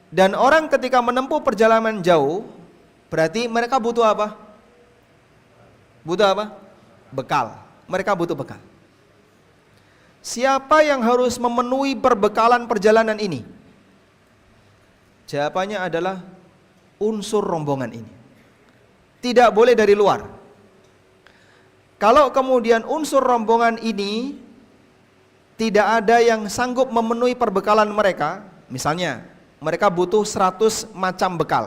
Dan orang ketika menempuh perjalanan jauh, berarti mereka butuh apa? Butuh apa? Bekal. Mereka butuh bekal. Siapa yang harus memenuhi perbekalan perjalanan ini? Jawabannya adalah unsur rombongan ini. Tidak boleh dari luar. Kalau kemudian unsur rombongan ini tidak ada yang sanggup memenuhi perbekalan mereka, misalnya mereka butuh 100 macam bekal.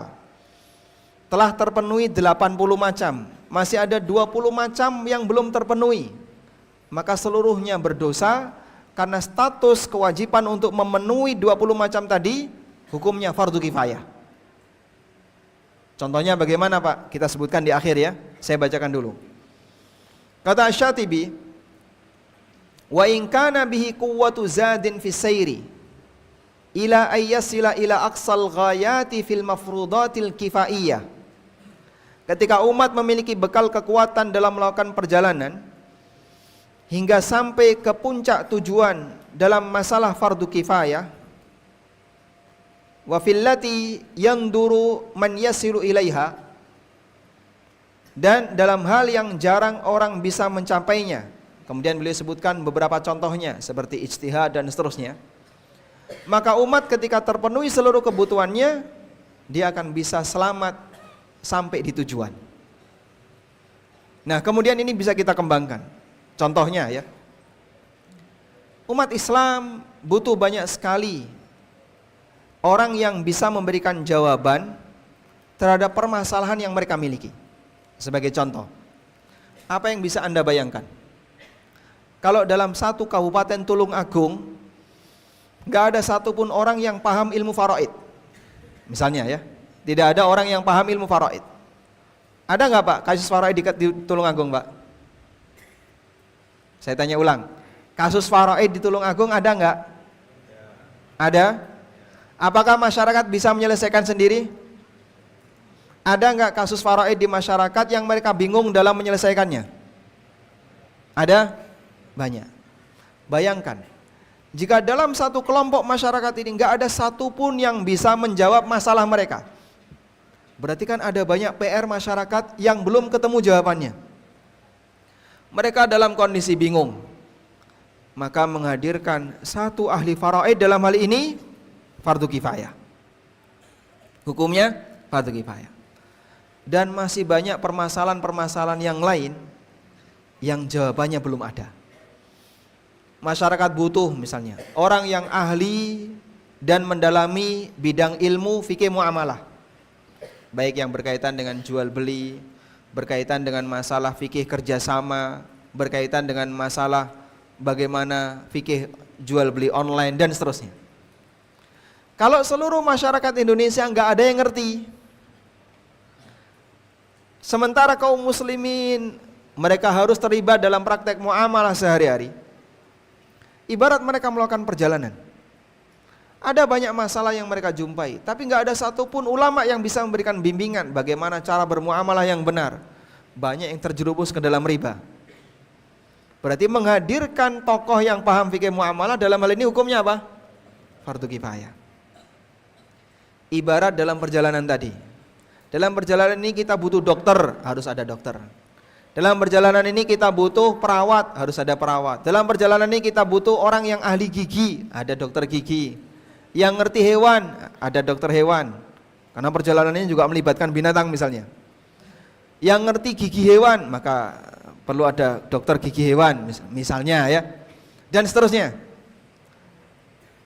Telah terpenuhi 80 macam. Masih ada 20 macam yang belum terpenuhi. Maka seluruhnya berdosa karena status kewajiban untuk memenuhi 20 macam tadi hukumnya fardu kifayah. Contohnya bagaimana Pak? Kita sebutkan di akhir ya. Saya bacakan dulu. Kata Asy-Syatibi, wa in kana bihi quwwatu zadin fi sayri ila ayyasila ila aqsal ghayati fil mafrudatil kifaiyah. Ketika umat memiliki bekal kekuatan dalam melakukan perjalanan hingga sampai ke puncak tujuan dalam masalah fardu kifayah, wa fillati yanduru man yasilu ilaiha, dan dalam hal yang jarang orang bisa mencapainya, Kemudian beliau sebutkan beberapa contohnya seperti ijtihad dan seterusnya. Maka umat ketika terpenuhi seluruh kebutuhannya, dia akan bisa selamat sampai di tujuan. Nah, kemudian ini bisa kita kembangkan. Contohnya ya, umat Islam butuh banyak sekali orang yang bisa memberikan jawaban terhadap permasalahan yang mereka miliki. Sebagai contoh, apa yang bisa Anda bayangkan? Kalau dalam satu kabupaten Tulung Agung gak ada satupun orang yang paham ilmu faraid, misalnya ya, tidak ada orang yang paham ilmu faraid. Ada nggak Pak kasus faraid di Tulung Agung, Pak? Saya tanya ulang, kasus faraid di Tulung Agung ada nggak? Ada. Apakah masyarakat bisa menyelesaikan sendiri? Ada nggak kasus faraid di masyarakat yang mereka bingung dalam menyelesaikannya? Ada? Banyak. Bayangkan, jika dalam satu kelompok masyarakat ini nggak ada satupun yang bisa menjawab masalah mereka, berarti kan ada banyak PR masyarakat yang belum ketemu jawabannya. Mereka dalam kondisi bingung, maka menghadirkan satu ahli faraid, dalam hal ini fardu kifayah. Hukumnya fardu kifayah. Dan masih banyak permasalahan-permasalahan yang lain yang jawabannya belum ada. Masyarakat butuh misalnya orang yang ahli dan mendalami bidang ilmu fikih muamalah, baik yang berkaitan dengan jual beli, berkaitan dengan masalah fikih kerjasama, berkaitan dengan masalah bagaimana fikih jual beli online dan seterusnya. Kalau seluruh masyarakat Indonesia nggak ada yang ngerti, sementara kaum muslimin mereka harus terlibat dalam praktek muamalah sehari-hari, ibarat mereka melakukan perjalanan. Ada banyak masalah yang mereka jumpai, tapi nggak ada satupun ulama yang bisa memberikan bimbingan bagaimana cara bermuamalah yang benar. Banyak yang terjerumus ke dalam riba. Berarti menghadirkan tokoh yang paham fikih muamalah dalam hal ini hukumnya apa? Fardu kifayah. Ibarat dalam perjalanan tadi. Dalam perjalanan ini kita butuh dokter, harus ada dokter. Dalam perjalanan ini kita butuh perawat, harus ada perawat. Dalam perjalanan ini kita butuh orang yang ahli gigi, ada dokter gigi. Yang ngerti hewan, ada dokter hewan. Karena perjalanan ini juga melibatkan binatang misalnya. Yang ngerti gigi hewan, maka perlu ada dokter gigi hewan misalnya ya. Dan seterusnya.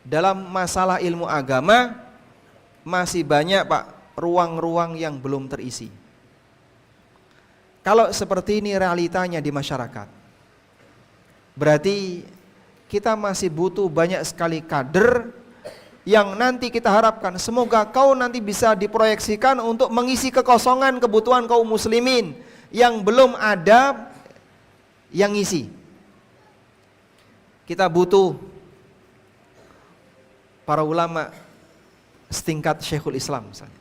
Dalam masalah ilmu agama masih banyak Pak ruang-ruang yang belum terisi. Kalau seperti ini realitanya di masyarakat, berarti kita masih butuh banyak sekali kader yang nanti kita harapkan semoga kau nanti bisa diproyeksikan untuk mengisi kekosongan kebutuhan kaum muslimin yang belum ada yang ngisi. Kita butuh para ulama setingkat Syekhul Islam misalnya,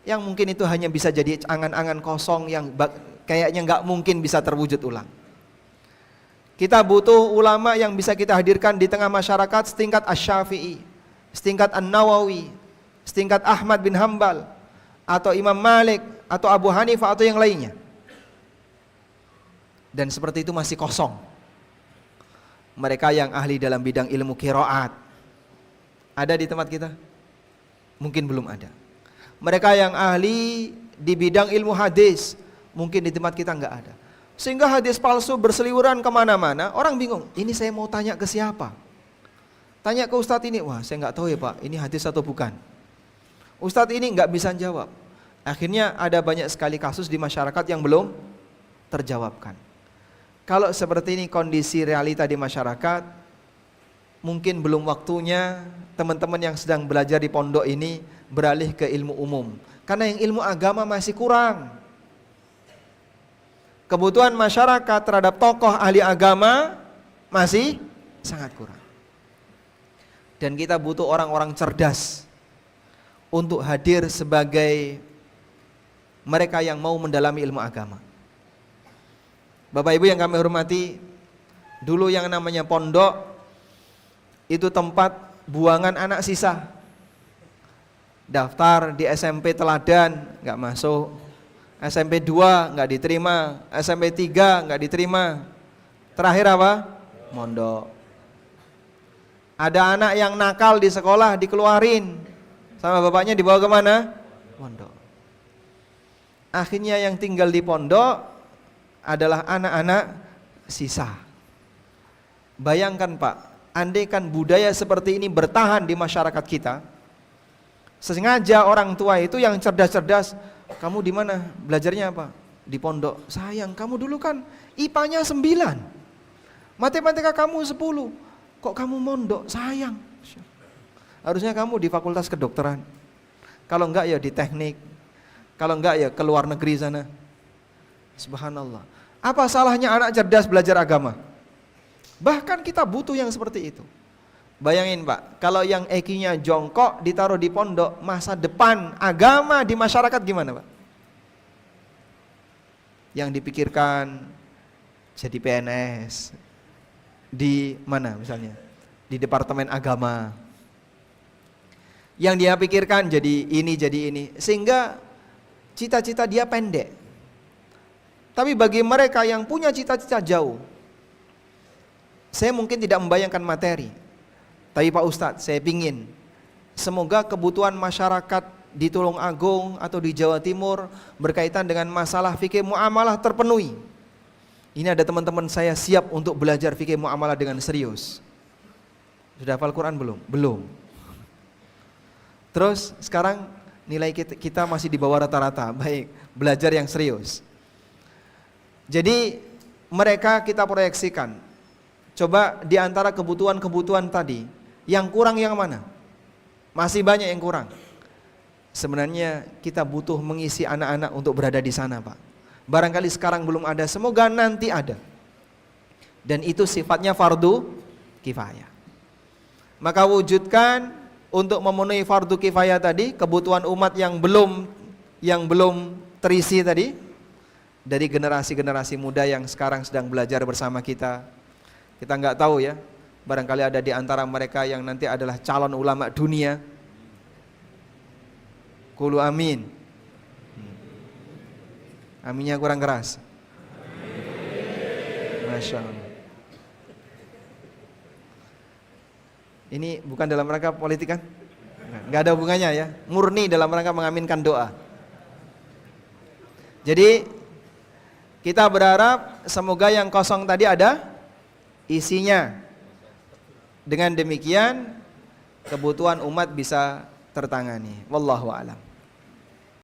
yang mungkin itu hanya bisa jadi angan-angan kosong yang kayaknya nggak mungkin bisa terwujud ulang. Kita butuh ulama yang bisa kita hadirkan di tengah masyarakat setingkat Asy-Syafi'i, setingkat An-Nawawi, setingkat Ahmad bin Hambal, atau Imam Malik, atau Abu Hanifah, atau yang lainnya. Dan seperti itu masih kosong. Mereka yang ahli dalam bidang ilmu qiraat ada di tempat kita? Mungkin belum ada. Mereka yang ahli di bidang ilmu hadis, mungkin di tempat kita nggak ada. Sehingga hadis palsu berseliweran kemana-mana, orang bingung, ini saya mau tanya ke siapa? Tanya ke ustadz ini, wah saya nggak tahu ya Pak, ini hadis atau bukan. Ustadz ini nggak bisa jawab. Akhirnya ada banyak sekali kasus di masyarakat yang belum terjawabkan. Kalau seperti ini kondisi realita di masyarakat, mungkin belum waktunya teman-teman yang sedang belajar di pondok ini beralih ke ilmu umum. Karena yang ilmu agama masih kurang. Kebutuhan masyarakat terhadap tokoh ahli agama masih sangat kurang. Dan kita butuh orang-orang cerdas untuk hadir sebagai mereka yang mau mendalami ilmu agama. Bapak Ibu yang kami hormati, dulu yang namanya pondok itu tempat buangan anak sisa. Daftar di SMP Teladan nggak masuk, SMP 2 nggak diterima, SMP 3 nggak diterima, Terakhir apa? Mondok. Ada anak yang nakal di sekolah, dikeluarin sama bapaknya, dibawa kemana? Pondok. Akhirnya yang tinggal di pondok adalah anak-anak sisa. Bayangkan Pak, andaikan budaya seperti ini bertahan di masyarakat kita, sengaja orang tua itu yang cerdas-cerdas, kamu di mana? Belajarnya apa? Di pondok. Sayang, kamu dulu kan IPA-nya 9, matematika kamu 10, kok kamu mondok? Sayang. Harusnya kamu di fakultas kedokteran. Kalau enggak ya di teknik. Kalau enggak ya ke luar negeri sana. Subhanallah. Apa salahnya anak cerdas belajar agama? Bahkan kita butuh yang seperti itu. Bayangin Pak, kalau yang EQ-nya jongkok ditaruh di pondok, masa depan agama di masyarakat gimana Pak? Yang dipikirkan jadi PNS di mana misalnya? Di Departemen Agama. Yang dia pikirkan jadi ini, sehingga cita-cita dia pendek. Tapi bagi mereka yang punya cita-cita jauh, saya mungkin tidak membayangkan materi, tapi Pak Ustadz, saya pingin semoga kebutuhan masyarakat di Tulungagung atau di Jawa Timur berkaitan dengan masalah fikih muamalah terpenuhi. Ini ada teman-teman saya siap untuk belajar fikih muamalah dengan serius. Sudah hafal Quran belum? Belum. Terus sekarang nilai kita masih di bawah rata-rata. Baik, belajar yang serius. Jadi mereka kita proyeksikan, coba di antara kebutuhan-kebutuhan tadi, yang kurang yang mana? Masih banyak yang kurang. Sebenarnya kita butuh mengisi anak-anak untuk berada di sana Pak. Barangkali sekarang belum ada, semoga nanti ada. Dan itu sifatnya fardu kifayah. Maka wujudkan untuk memenuhi fardu kifayah tadi, kebutuhan umat yang belum terisi tadi, dari generasi-generasi muda yang sekarang sedang belajar bersama kita. Kita nggak tahu ya, barangkali ada di antara mereka yang nanti adalah calon ulama dunia. Qulu amin. Aminnya kurang keras. Masya Allah. Ini bukan dalam rangka politik kan? Nggak ada hubungannya ya. Murni dalam rangka mengaminkan doa. Jadi kita berharap semoga yang kosong tadi ada isinya. Dengan demikian kebutuhan umat bisa tertangani. Wallahu a'lam.